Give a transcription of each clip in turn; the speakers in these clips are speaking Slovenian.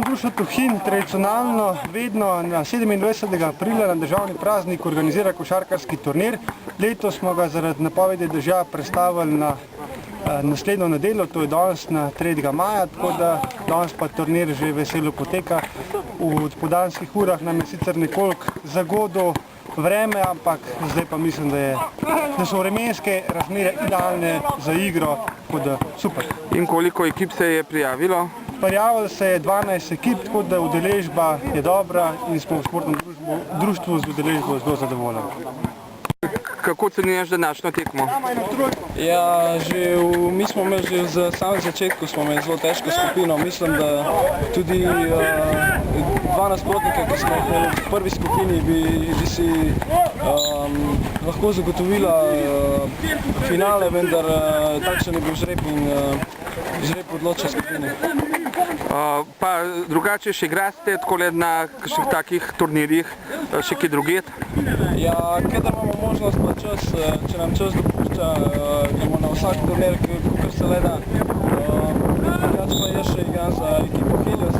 Društvo Tuhin tradicionalno vedno na 27. aprila na državni praznik organizira košarkarski turnir. Letos smo ga zaradi napovedi dežja prestavili na naslednjo nedeljo, to je danes na 3. maja, tako da danes pa turnir že veselo poteka. V podanskih urah nam je sicer nekoliko zagodlo vreme, ampak zdaj pa mislim, da so vremenske razmere idealne za igro, tako da super. In koliko ekip se je prijavilo? Prijavilo se je 12 ekip, tako da udeležba je dobra in smo v športnem društvu z udeležbo zelo zadovoljni. Kako ocenjuješ današnjo tekmo? Ja, mi smo imeli že z samem začetku zelo težko skupino. Mislim, da tudi dva nasprotnika, ki smo imeli v prvi skupini, bi si lahko zagotovila finale, vendar takšen je bil žreb in žreb odloča skupine. Pa drugače še igrate takole na kakšnih takih turnirjih, še kaj druget? Ja, kadar imamo možnost pa čas, če nam čas dopušča, gremo na vsak turnir, kakor se le da. Jaz še igram za ekipo Helios.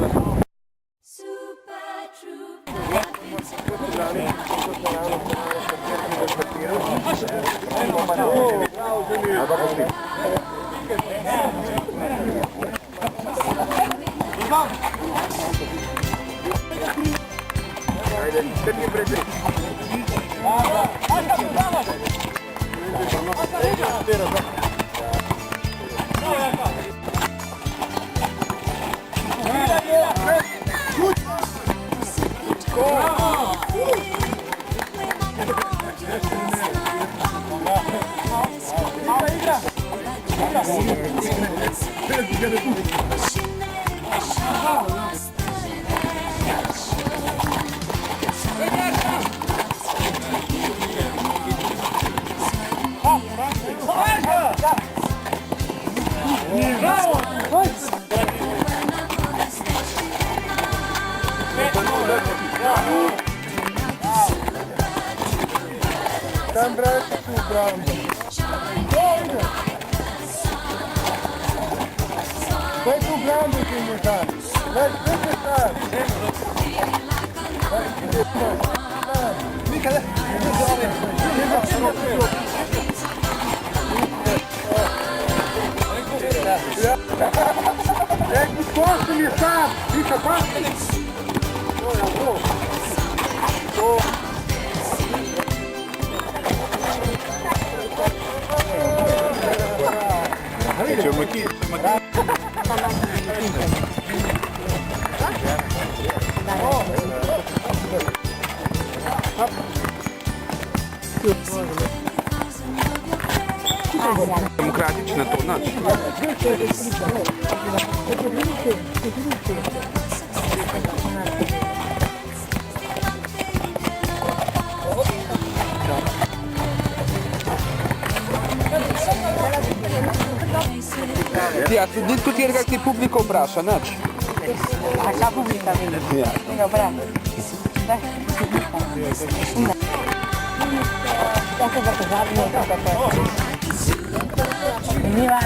Tam brate tu brandu. Daj tu brandu ti mi tam. Daj tu tam. Mikale. Ej, posto mi sam. Miša pasti. To je to. To. Demokratična to, nač? Ja, tudi katerega ti publiko vpraša, nač? A šta publika vidi? Ja. Dobra. Tako da pozabimo, kako je. Nima.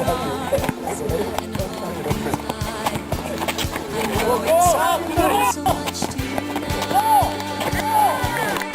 Thank you.